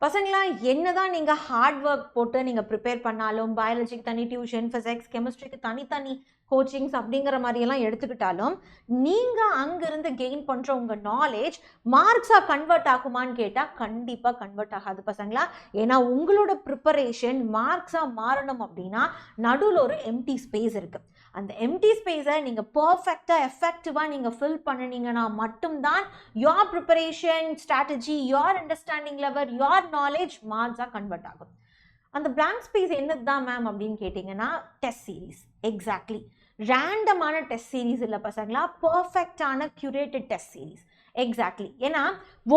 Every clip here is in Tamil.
பசங்களா என்னதான் நீங்க ஹார்ட் ஒர்க் போட்டு நீங்க ப்ரிப்பேர் பண்ணாலும், பயாலஜிக்கு தனி டியூஷன், பிசிக்ஸ், கெமிஸ்ட்ரிக்கு தனித்தனி கோச்சிங்ஸ் அப்படிங்கிற மாதிரியெல்லாம் எடுத்துக்கிட்டாலும், நீங்க அங்கிருந்து கெயின் பண்ற உங்க நாலேஜ் மார்க்ஸா கன்வெர்ட் ஆகுமான்னு கேட்டா கண்டிப்பா கன்வெர்ட் ஆகாது பசங்களா. ஏன்னா உங்களோட ப்ரிப்பரேஷன் மார்க்ஸா மாறணும் அப்படின்னா நடுவில் ஒரு எம்டி ஸ்பேஸ் இருக்கு. அந்த எம்டி ஸ்பேஸை நீங்க பர்ஃபெக்டா எஃபெக்டிவா நீங்க ஃபில் பண்ணினீங்கன்னா மட்டும்தான் your preparation strategy, your understanding level, your knowledge மார்க்ஸா கன்வெர்ட் ஆகும். அந்த பிளாங்க் ஸ்பேஸ் என்னதுதான் மேம் அப்படின்னு கேட்டிங்கன்னா டெஸ்ட் சீரீஸ். எக்ஸாக்ட்லி, ரேண்டமான டெஸ்ட் சீரீஸ் இல்லை பசங்களா, பர்ஃபெக்டான கியூரேட்டட் டெஸ்ட் சீரீஸ். எக்ஸாக்ட்லி, ஏன்னா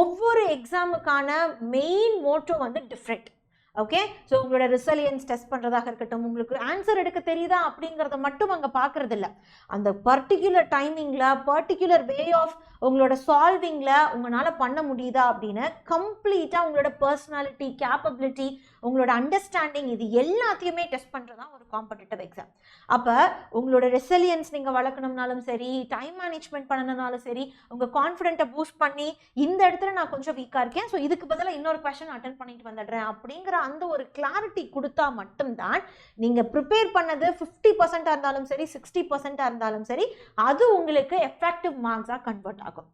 ஒவ்வொரு எக்ஸாமுக்கான மெயின் மோட்டோ வந்து டிஃப்ரெண்ட். ஓகே, ஸோ உங்களோட ரிசலியன்ஸ் டெஸ்ட் பண்ணுறதாக இருக்கட்டும், உங்களுக்கு ஆன்சர் எடுக்க தெரியுதா அப்படிங்கிறத மட்டும் அங்கே பார்க்கறது இல்லை. அந்த பர்டிகுலர் டைமிங்கில் பர்டிகுலர் வே ஆஃப் உங்களோட சால்விங்கில் உங்களால் பண்ண முடியுதா அப்படின்னு கம்ப்ளீட்டாக உங்களோட பர்சனாலிட்டி, கேப்பபிலிட்டி, உங்களோட அண்டர்ஸ்டாண்டிங் இது எல்லாத்தையுமே டெஸ்ட் பண்ணுறது தான் ஒரு காம்படிட்டிவ் எக்ஸாம். அப்போ உங்களோட ரெசிலியன்ஸ் நீங்கள் வளர்க்கணும்னாலும் சரி, டைம் மேனேஜ்மெண்ட் பண்ணணும்னாலும் சரி, உங்கள் கான்ஃபிடென்ட்டை பூஸ்ட் பண்ணி இந்த இடத்துல நான் கொஞ்சம் வீக்காக இருக்கேன், ஸோ இதுக்கு பதிலாக இன்னொரு கொஸ்டின் அட்டென்ட் பண்ணிட்டு வந்துடுறேன் அப்படிங்கிற அந்த ஒரு கிளாரிட்டி கொடுத்தா மட்டும்தான் நீங்கள் ப்ரிப்பேர் பண்ணது 50% இருந்தாலும் சரி, 60% இருந்தாலும் சரி, அது உங்களுக்கு எஃபெக்டிவ் மார்க்ஸாக கன்வெர்ட் ஆகும்.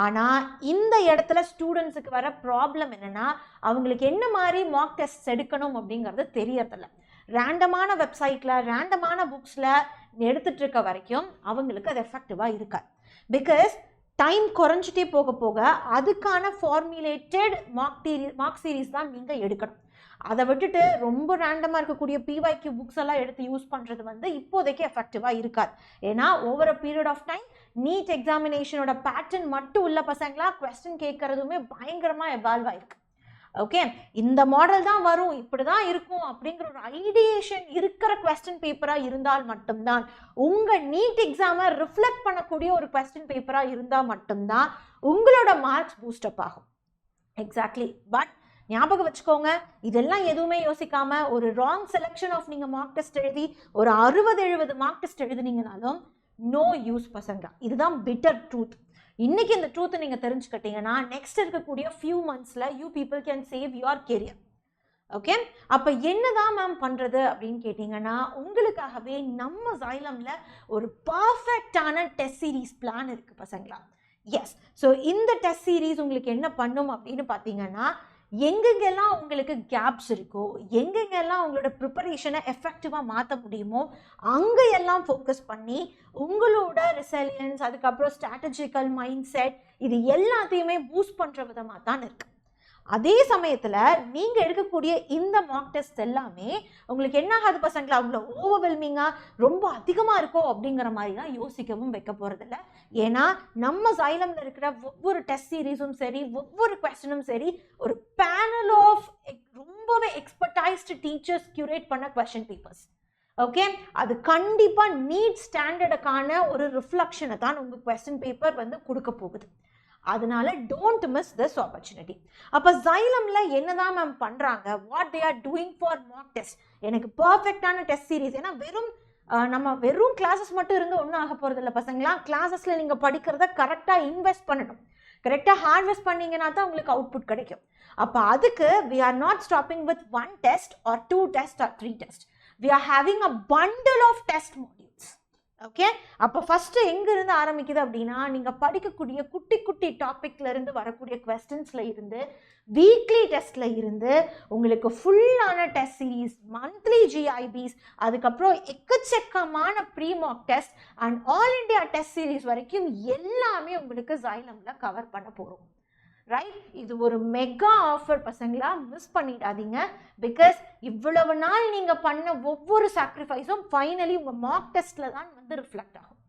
ஆனால் இந்த இடத்துல ஸ்டூடெண்ட்ஸுக்கு வர ப்ராப்ளம் என்னென்னா, அவங்களுக்கு என்ன மாதிரி மார்க் டெஸ்ட் எடுக்கணும் அப்படிங்கிறது தெரியறதில்ல. ரேண்டமான வெப்சைட்டில், ரேண்டமான புக்ஸில் எடுத்துகிட்டு இருக்க வரைக்கும் அவங்களுக்கு அது எஃபெக்டிவாக இருக்காது. பிகாஸ் டைம் குறைஞ்சிட்டே போக போக அதுக்கான ஃபார்முலேட்டட் மார்க் சீரீஸ் தான் நீங்கள் எடுக்கணும். அதை விட்டுட்டு ரொம்ப ரேண்டமாக இருக்கக்கூடிய பிஒய்க்யூ புக்ஸ் எல்லாம் எடுத்து யூஸ் பண்ணுறது வந்து இப்போதைக்கு எஃபெக்டிவாக இருக்காது. ஏன்னா over a period of time NEET எக்ஸாமினேஷனோட பேட்டர்ன் மட்டும் உள்ள பசங்களா கொஸ்டின் கேட்கறதுமே பயங்கரமாக எவால்வ் ஆயிருக்கு. ஓகே, இந்த மாடல் தான் வரும், இப்படி தான் இருக்கும் அப்படிங்கிற ஒரு ஐடியேஷன் இருக்கிற கொஸ்டின் பேப்பராக இருந்தால் மட்டும்தான், உங்கள் நீட் எக்ஸாமை ரிஃப்ளெக்ட் பண்ணக்கூடிய ஒரு கொஸ்டின் பேப்பராக இருந்தால் மட்டும்தான் உங்களோட மார்க்ஸ் பூஸ்டப் ஆகும். எக்ஸாக்ட்லி, பட் ஞாபகம் வச்சுக்கோங்க, இதெல்லாம் எதுவுமே யோசிக்காம ஒரு ராங் செலெக்ஷன் ஆஃப் நீங்கள் மார்க் டெஸ்ட் எழுதி ஒரு 60-70 மார்க் டெஸ்ட் எழுதுனீங்கனாலும் நோ யூஸ் பசங்க. இதுதான் பிட்டர் ட்ரூத். இன்னைக்கு இந்த ட்ரூத்தை நீங்கள் தெரிஞ்சுக்கிட்டீங்கன்னா நெக்ஸ்ட் இருக்கக்கூடிய ஃபியூ மந்த்ஸில் you people can save your career. Okay, அப்போ என்னதான் மேம் பண்ணுறது அப்படின்னு கேட்டிங்கன்னா, உங்களுக்காகவே நம்ம Xylemல ஒரு பர்ஃபெக்டான டெஸ்ட் சீரீஸ் பிளான் இருக்குது பசங்களா. எஸ், ஸோ இந்த டெஸ்ட் சீரீஸ் உங்களுக்கு என்ன பண்ணும் அப்படின்னு பார்த்தீங்கன்னா, எங்கெங்கெல்லாம் உங்களுக்கு கேப்ஸ் இருக்கோ, எங்கெங்கெல்லாம் உங்களோட ப்ரிப்பரேஷனை எஃபெக்டிவாக மாற்ற முடியுமோ அங்கெல்லாம் ஃபோக்கஸ் பண்ணி உங்களோட ரெசிலியன்ஸ், அதுக்கப்புறம் ஸ்ட்ராட்டஜிக்கல் மைண்ட் செட், இது எல்லாத்தையுமே பூஸ்ட் பண்ணுற விதமாக தான் இருக்குது. அதே சமயத்தில் நீங்கள் எடுக்கக்கூடிய இந்த மார்க் டெஸ்ட் எல்லாமே உங்களுக்கு என்ன ஆகாது பசங்களா, அவங்கள ஓவர்வெல்மிங்காக ரொம்ப அதிகமாக இருக்கோ அப்படிங்கிற மாதிரிலாம் யோசிக்கவும் வைக்க போகிறதில்ல. ஏன்னா நம்ம Xylemல இருக்கிற ஒவ்வொரு டெஸ்ட் சீரீஸும் சரி, ஒவ்வொரு கொஸ்டினும் சரி, ஒரு பேனல் ஆஃப் ரொம்பவே எக்ஸ்பர்டைஸ்டு டீச்சர்ஸ் கியூரேட் பண்ண கொஸ்டின் பேப்பர்ஸ். ஓகே, அது கண்டிப்பாக நீட் ஸ்டாண்டர்டுக்கான ஒரு ரிஃப்ளெக்ஷனை தான் உங்கள் கொஸ்டின் பேப்பர் வந்து கொடுக்க போகுது. அதனால டோன்ட் மிஸ் திஸ் ஆப்பர்ச்சுனிட்டி. அப்போ Xylemல என்னதான் மேம் பண்ணுறாங்க, what they are doing for mark test, எனக்கு பர்ஃபெக்டான டெஸ்ட் சீரீஸ். ஏன்னா நம்ம வெறும் கிளாஸஸ் மட்டும் இருந்து ஒன்றும் ஆக போகிறது இல்லை பசங்களா. கிளாஸஸில் நீங்கள் படிக்கிறத கரெக்டாக இன்வெஸ்ட் பண்ணணும், கரெக்டாக ஹார்வெஸ்ட் பண்ணீங்கன்னா தான் உங்களுக்கு அவுட்புட் கிடைக்கும். அப்போ அதுக்கு we are not stopping with 1 test or 2 tests or 3 tests. We are having a bundle of test modules. Okay, அப்போ ஃபஸ்ட்டு எங்கேருந்து ஆரம்பிக்குது அப்படின்னா, நீங்கள் படிக்கக்கூடிய குட்டி குட்டி டாப்பிக்லேருந்து வரக்கூடிய கொஸ்டின்ஸில் இருந்து, வீக்லி டெஸ்ட்டில் இருந்து, உங்களுக்கு ஃபுல்லான டெஸ்ட் சீரீஸ், மந்த்லி ஜிஐபிஸ், அதுக்கப்புறம் எக்கச்சக்கமான pre mark test and all India test series வரைக்கும் எல்லாமே உங்களுக்கு Xylemல கவர் பண்ண போகிறோம். ரைட், இது ஒரு மெகா ஆஃபர் பசங்களா, மிஸ் பண்ணிடாதீங்க. பிகாஸ் இவ்வளவு நாள் நீங்கள் பண்ண ஒவ்வொரு சாக்ரிஃபைஸும் ஃபைனலி உங்கள் மார்க் டெஸ்ட்டில் தான் வந்து ரிஃப்ளெக்ட் ஆகும்.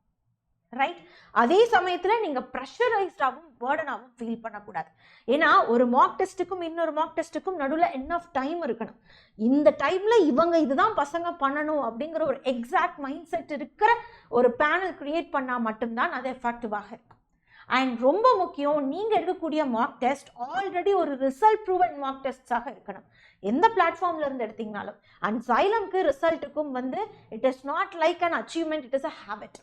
ரைட், அதே சமயத்தில் நீங்கள் ப்ரெஷரைஸ்டாகவும் பேர்டனாகவும் ஃபீல் பண்ணக்கூடாது. ஏன்னா ஒரு மார்க் டெஸ்ட்டுக்கும் இன்னொரு மார்க் டெஸ்ட்டுக்கும் நடுவில் என்னஃப் டைம் இருக்கணும். இந்த டைமில் இவங்க இதுதான் பசங்க பண்ணணும் அப்படிங்கிற ஒரு எக்ஸாக்ட் மைண்ட் செட் இருக்கிற ஒரு பேனல் கிரியேட் பண்ணால் மட்டும்தான் அது எஃபெக்டிவாக இருக்கும். அண்ட் ரொம்ப முக்கியம், நீங்கள் எடுக்கக்கூடிய மார்க் டெஸ்ட் ஆல்ரெடி ஒரு ரிசல்ட் ப்ரூவன் மார்க் டெஸ்ட்ஸாக இருக்கணும், எந்த பிளாட்ஃபார்ம்ல இருந்து எடுத்தீங்கனாலும். அண்ட் Xylemக்கு ரிசல்ட்டுக்கும் வந்து it is not like an achievement, it is a habit.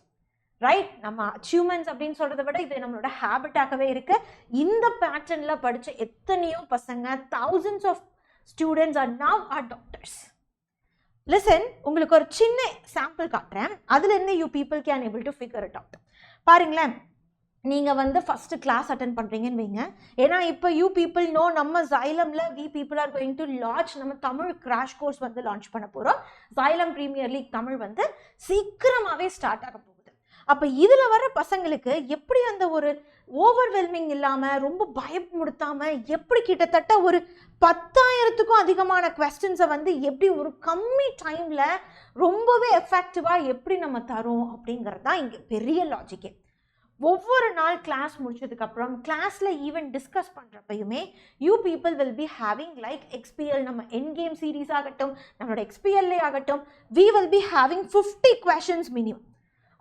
Right? நம்ம அச்சீவ்மெண்ட்ஸ் அப்படின்னு சொல்றதை விட இது நம்மளோட ஹேபிட்டாகவே இருக்கு. இந்த பேட்டர்ன்ல படிச்ச எத்தனையோ பசங்க, thousands of students are now our doctors. Listen, உங்களுக்கு ஒரு சின்ன சாம்பிள் காட்டுறேன், அதுல இருந்து you people can able to figure it out. பாருங்களேன், நீங்க வந்து ஃபர்ஸ்ட் கிளாஸ் அட்டென்ட் பண்றீங்கன்னு வைங்க. ஏன்னா இப்போ யூ பீப்புள் நோ நம்ம Xylemல we people are going to launch நம்ம தமிழ் கிராஷ் கோர்ஸ் வந்து லான்ச் பண்ண போறோம். Xylem பிரீமியர் லீக் தமிழ் வந்து சீக்கிரமாவே ஸ்டார்ட் ஆக போகுது. அப்ப இதுல வர பசங்களுக்கு எப்படி அந்த ஒரு ஓவர்வெல்மிங் இல்லாம ரொம்ப பயமுடுத்தாம எப்படி கிட்டத்தட்ட ஒரு 10,000க்கும் அதிகமான கொஸ்டின்ஸை வந்து எப்படி ஒரு கம்மி டைம்ல ரொம்பவே எஃபெக்டிவா எப்படி நம்ம தரோம் அப்படிங்கிறது தான் இங்க பெரிய லாஜிக்கே. ஒவ்வொரு நாள் கிளாஸ் முடிச்சதுக்கு அப்புறம் கிளாஸ்ல ஈவன் டிஸ்கஸ் பண்றப்பயுமே you people will be having like XPL, நம்ம என் கேம் சீரீஸ் ஆகட்டும், நம்மளோட எக்ஸ்பிஎல்லே ஆகட்டும், we will be having 50 questions minimum.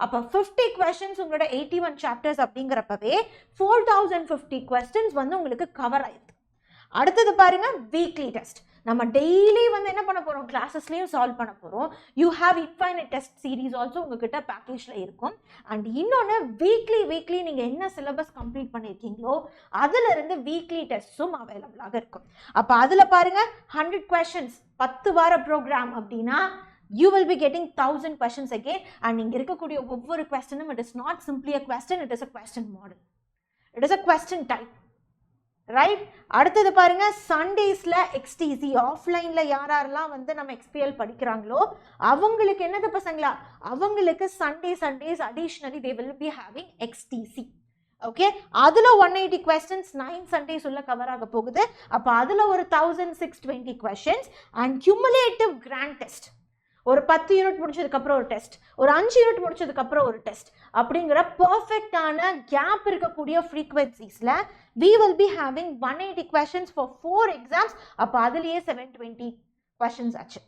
அப்போ 50 questions உங்களோட 81 சாப்டர்ஸ் அப்படிங்கிறப்பவே 4050 questions வந்து உங்களுக்கு கவர் ஆயிடுது. அடுத்தது பாருங்க, வீக்லி டெஸ்ட். நம்ம டெய்லி வந்து என்ன பண்ண போறோம், கிளாஸஸ்லயும் சால்வ் பண்ண போறோம். You have infinite test series also உங்ககிட்ட பேக்கேஜ்ல இருக்கும். அண்ட் இன்னொன்று, வீக்லி நீங்க என்ன சிலபஸ் கம்ப்ளீட் பண்ணிருக்கீங்களோ அதுல இருந்து வீக்லி டெஸ்ட்ஸும் அவைலபிளாக இருக்கும். அப்ப அதுல பாருங்க 100 questions 10 வார ப்ரோக்ராம் அப்படின்னா you will be getting 1000 questions again. and இங்க இருக்கக்கூடிய ஒவ்வொரு questionம் it is not simply a question, it is a question model, it is a question type. Right? அடுத்தது பாருங்க, சண்டேஸ்ல எக்ஸ்டிசி ஆஃப்லைன்ல யாரெல்லாம் வந்து நம்ம எக்ஸ்பிஎல் படிக்கிறாங்களோ அவங்களுக்கு என்னது பசங்களா, அவங்களுக்கு Sundays additionally they will be having XDC. Okay, அதுல 180 questions 9 சண்டேஸ் உள்ள கவர் ஆக போகுது. அப்ப அதுல ஒரு 1620 questions and cumulative grand test. ஒரு 10 யூனிட் முடிச்சதுக்கு அப்புறம் ஒரு டெஸ்ட், ஒரு 5 யூனிட் முடிச்சதுக்கு அப்புறம் ஒரு டெஸ்ட் அப்படிங்கிற பெர்ஃபெக்ட்டான கேப் இருக்கக்கூடிய ஃப்ரீக்வென்சிஸ்ல we will be having 180 questions for 4 exams. அப்ப அதுலயே 720 questions ஆச்சு.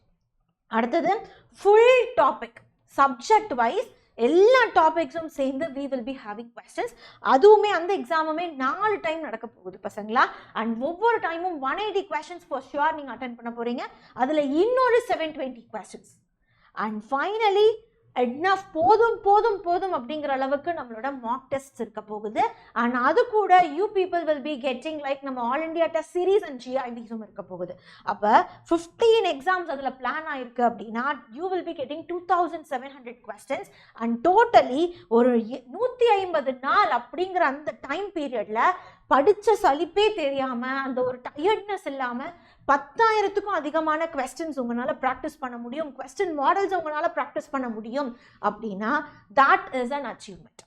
அடுத்தது ஃபுல் டாபிக் சப்ஜெக்ட் வைஸ் எல்லா டாபிக்ஸும் சேர்ந்து we will be having questions. அதுவுமே அந்த எக்ஸாமுமே 4 டைம் நடக்க போகுது பசங்களா. அண்ட் ஒவ்வொரு டைமும் 180 questions for sure நீங்க அட்டென்ட் பண்ண போறீங்க. அதுல இன்னொரு 720 questions. அண்ட் ஃபைனலி enough போதும் அப்படிங்கிற அளவுக்கு நம்மளோட மாக் டெஸ்ட் இருக்க போகுது. அண்ட் அது கூட you people will be getting like நம்ம all India test series and ஜிஐடிஸும் இருக்க போகுது. அப்போ 15 எக்ஸாம்ஸ் அதில் பிளான் ஆயிருக்கு அப்படின்னா you will be getting 2700 questions. And totally ஒரு 150 நாள் அப்படிங்கிற அந்த டைம் பீரியட்ல படிச்ச சலிப்பே தெரியாம அந்த ஒரு டயர்ட்னஸ் இல்லாம 10,000க்கும் அதிகமான questions உங்களால ப்ராக்டிஸ் பண்ண முடியும், கொஸ்டின் மாடல்ஸ் உங்களால ப்ராக்டிஸ் பண்ண முடியும் அப்படின்னா that is an achievement,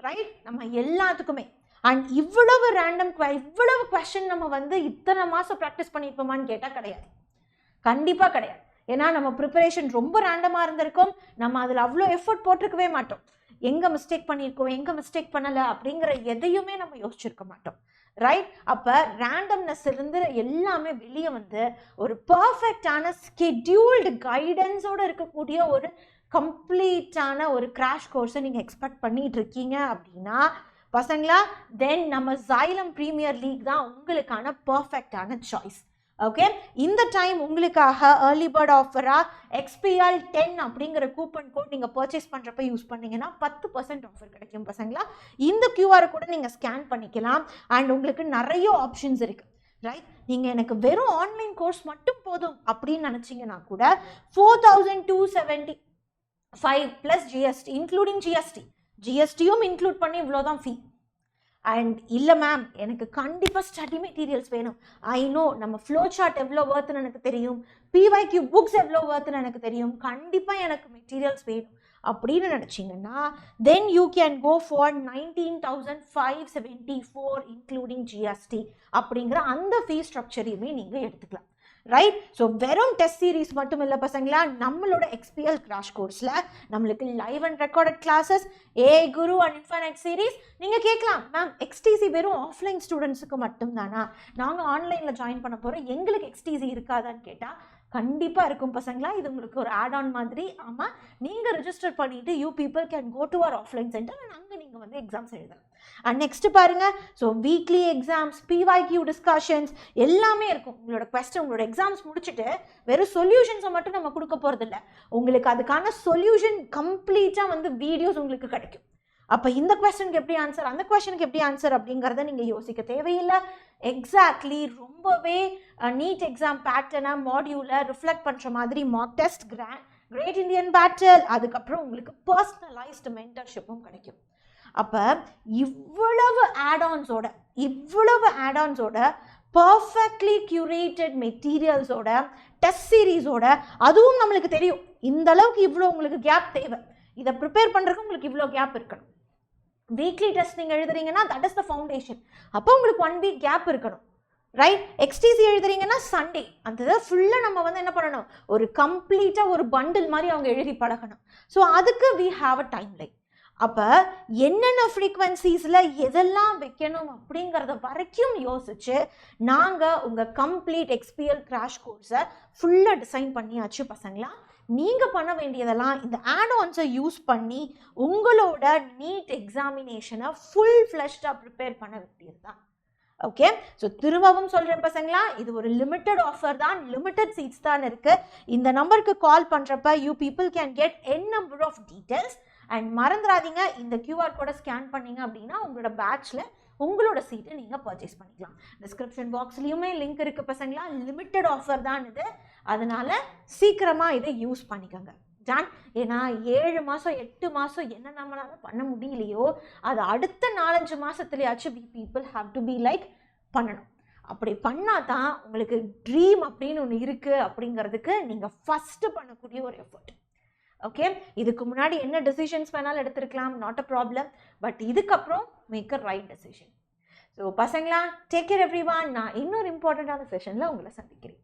right? நம்ம எல்லாத்துக்குமே. அண்ட் இவ்வளவு ரேண்டம் இவ்வளவு கொஸ்டின் நம்ம வந்து இத்தனை மாசம் ப்ராக்டிஸ் பண்ணியிருப்போமான்னு கேட்டால் கிடையாது, கண்டிப்பா கிடையாது. ஏன்னா நம்ம ப்ரிப்பரேஷன் ரொம்ப ரேண்டமா இருந்திருக்கும், நம்ம அதில் அவ்வளோ எஃபர்ட் போட்டிருக்கவே மாட்டோம். எங்க மிஸ்டேக் பண்ணியிருக்கோம், எங்க மிஸ்டேக் பண்ணலை அப்படிங்கிற எதையுமே நம்ம யோசிச்சிருக்க மாட்டோம், ரைட்? அப்போ ரேண்டம்னஸ் இருந்து எல்லாமே வெளியே வந்து ஒரு பர்ஃபெக்டான ஸ்கெட்யூல்டு கைடன்ஸோடு இருக்கக்கூடிய ஒரு கம்ப்ளீட்டான ஒரு கிராஷ் கோர்ஸை நீங்கள் எக்ஸ்பெக்ட் பண்ணிட்டு இருக்கீங்க அப்படின்னா பசங்களா, தென் நம்ம Xylem பிரீமியர் லீக் தான் உங்களுக்கான பர்ஃபெக்டான சாய்ஸ். ஓகே, இந்த டைம் உங்களுக்காக ஏர்லி பேர்ட் ஆஃபரா XPL 10 அப்படிங்கிற கூப்பன் கோட் நீங்கள் பர்ச்சேஸ் பண்ணுறப்ப யூஸ் பண்ணீங்கன்னா 10% ஆஃபர் கிடைக்கும் பசங்களா. இந்த QR கூட நீங்கள் ஸ்கேன் பண்ணிக்கலாம். அண்ட் உங்களுக்கு நிறைய ஆப்ஷன்ஸ் இருக்கு, ரைட்? நீங்கள் எனக்கு வெறும் ஆன்லைன் கோர்ஸ் மட்டும் போதும் அப்படின்னு நினச்சிங்கன்னா கூட 4275 ப்ளஸ் GST இன்க்ளூடிங் ஜிஎஸ்டியும் இன்க்ளூட் பண்ணி இவ்வளோதான் ஃபீ. அண்ட் இல்லை மேம் எனக்கு கண்டிப்பாக ஸ்டடி மெட்டீரியல்ஸ் வேணும், ஐ நோ நம்ம ஃப்ளோ சார்ட் எவ்வளோ வர்த்துன்னு எனக்கு தெரியும், PYQ புக்ஸ் எவ்வளோ வர்த்துன்னு எனக்கு தெரியும், கண்டிப்பாக எனக்கு மெட்டீரியல்ஸ் வேணும் அப்படின்னு நினச்சிங்கன்னா then you can go for 19,574 including GST அப்படிங்கிற அந்த ஃபீ ஸ்ட்ரக்சரையுமே நீங்கள் எடுத்துக்கலாம், ரைட்? ஸோ வெறும் டெஸ்ட் சீரீஸ் மட்டும் இல்லை பசங்களா, நம்மளோட XPL கிராஷ் கோர்ஸில் நம்மளுக்கு live and recorded classes, AI Guru and infinite series. நீங்கள் கேட்கலாம், மேம் XTC வெறும் ஆஃப்லைன் ஸ்டூடெண்ட்ஸுக்கு மட்டும் தானா, நாங்கள் ஆன்லைனில் ஜாயின் பண்ண போகிறோம், எங்களுக்கு XTC இருக்காதான்னு கேட்டால் கண்டிப்பாக இருக்கும் பசங்களா. இது உங்களுக்கு ஒரு ஆட் ஆன் மாதிரி. ஆமாம், நீங்கள் ரிஜிஸ்டர் பண்ணிவிட்டு you people can go to our offline center and அங்கே நீங்கள் வந்து எக்ஸாம்ஸ் எழுதலாம். அண்ட் நெக்ஸ்ட்டு பாருங்கள், so weekly exams, PYQ discussions எல்லாமே இருக்கும். உங்களோட கொஸ்டின், உங்களோட எக்ஸாம்ஸ் முடிச்சுட்டு வெறும் சொல்யூஷன்ஸை மட்டும் நம்ம கொடுக்க போகிறதில்ல, உங்களுக்கு அதுக்கான சொல்யூஷன் கம்ப்ளீட்டாக வந்து வீடியோஸ் உங்களுக்கு கிடைக்கும். அப்போ இந்த கொஸ்டினுக்கு எப்படி ஆன்சர், அந்த கொஸ்டினுக்கு எப்படி ஆன்சர் அப்படிங்கிறத நீங்கள் யோசிக்க தேவையில்லை. எக்ஸாக்ட்லி ரொம்பவே நீட் எக்ஸாம் பேட்டர்னை மாடியூலை ரிஃப்ளெக்ட் பண்ணுற மாதிரி mock test, great Indian battle, அதுக்கப்புறம் உங்களுக்கு பர்சனலைஸ்டு மென்டர்ஷிப்பும் கிடைக்கும். அப்போ இவ்வளவு ஆடான்ஸோட பர்ஃபெக்ட்லி கியூரேட்டட் மெட்டீரியல்ஸோட டெஸ்ட் சீரீஸோட, அதுவும் நம்மளுக்கு தெரியும் இந்த அளவுக்கு இவ்வளோ உங்களுக்கு கேப் தேவை, இதை ப்ரிப்பேர் பண்ணுறதுக்கு உங்களுக்கு இவ்வளோ கேப் இருக்கணும். வீக்லி டெஸ்ட் நீங்கள் எழுதுறீங்கன்னா தட் இஸ் த ஃபவுண்டேஷன், அப்போ உங்களுக்கு 1 வீக் கேப் இருக்கணும், ரைட்? எக்ஸ்டிசி எழுதுறீங்கன்னா சண்டே, அந்த ஃபுல்லாக நம்ம வந்து என்ன பண்ணணும், ஒரு கம்ப்ளீட்டாக ஒரு பண்டில் மாதிரி அவங்க எழுதி பழகணும். ஸோ அதுக்கு we have a timeline. அப்போ என்னென்ன ஃப்ரீக்வன்சிஸில் எதெல்லாம் வைக்கணும் அப்படிங்கிறத வரைக்கும் யோசிச்சு நாங்கள் உங்கள் கம்ப்ளீட் எக்ஸ்பிஎல் கிராஷ் கோர்ஸை ஃபுல்லாக டிசைன் பண்ணியாச்சு பசங்களா. நீங்கள் பண்ண வேண்டியதெல்லாம் இந்த ஆட்-ஆன்ஸை யூஸ் பண்ணி உங்களோட நீட் எக்ஸாமினேஷனை ஃபுல் ஃப்ளஷ்டாக ப்ரிப்பேர் பண்ண வேண்டியது தான். ஓகே, ஸோ திரும்பவும் சொல்கிறேன் பசங்களா, இது ஒரு லிமிட்டட் ஆஃபர் தான், லிமிட்டட் சீட்ஸ் தான் இருக்குது. இந்த நம்பருக்கு கால் பண்ணுறப்ப you people can get an number of details. And மறந்துடாதீங்க, இந்த QR கோடை ஸ்கேன் பண்ணிங்க அப்படின்னா உங்களோட பேட்சில் உங்களோட சீட்டை நீங்கள் பர்ச்சேஸ் பண்ணிக்கலாம். டிஸ்கிரிப்ஷன் பாக்ஸ்லேயுமே லிங்க் இருக்குது பசங்களா. லிமிட்டட் ஆஃபர் தான் இது, அதனால் சீக்கிரமாக இதை யூஸ் பண்ணிக்கோங்க. டான். ஏன்னா 7 மாதம் 8 மாதம் என்ன நம்மளால பண்ண முடியலையோ அது அடுத்த 4-5 மாதத்துலையாச்சும் we people have to be like பண்ணணும். அப்படி பண்ணால் தான் உங்களுக்கு ட்ரீம் அப்படின்னு ஒன்று இருக்குது அப்படிங்கிறதுக்கு நீங்கள் ஃபஸ்ட்டு பண்ணக்கூடிய ஒரு எஃபர்ட். ஓகே, இதுக்கு முன்னாடி என்ன டெசிஷன்ஸ் வேணாலும் எடுத்திருக்கலாம், நாட் அ ப்ராப்ளம். பட் இதுக்கப்புறம் make a right decision. So பசங்களா, டேக் கேர் எவ்ரிவான். நான் இன்னொரு இம்பார்ட்டண்ட்டான செஷனில் உங்களை சந்திக்கிறேன்.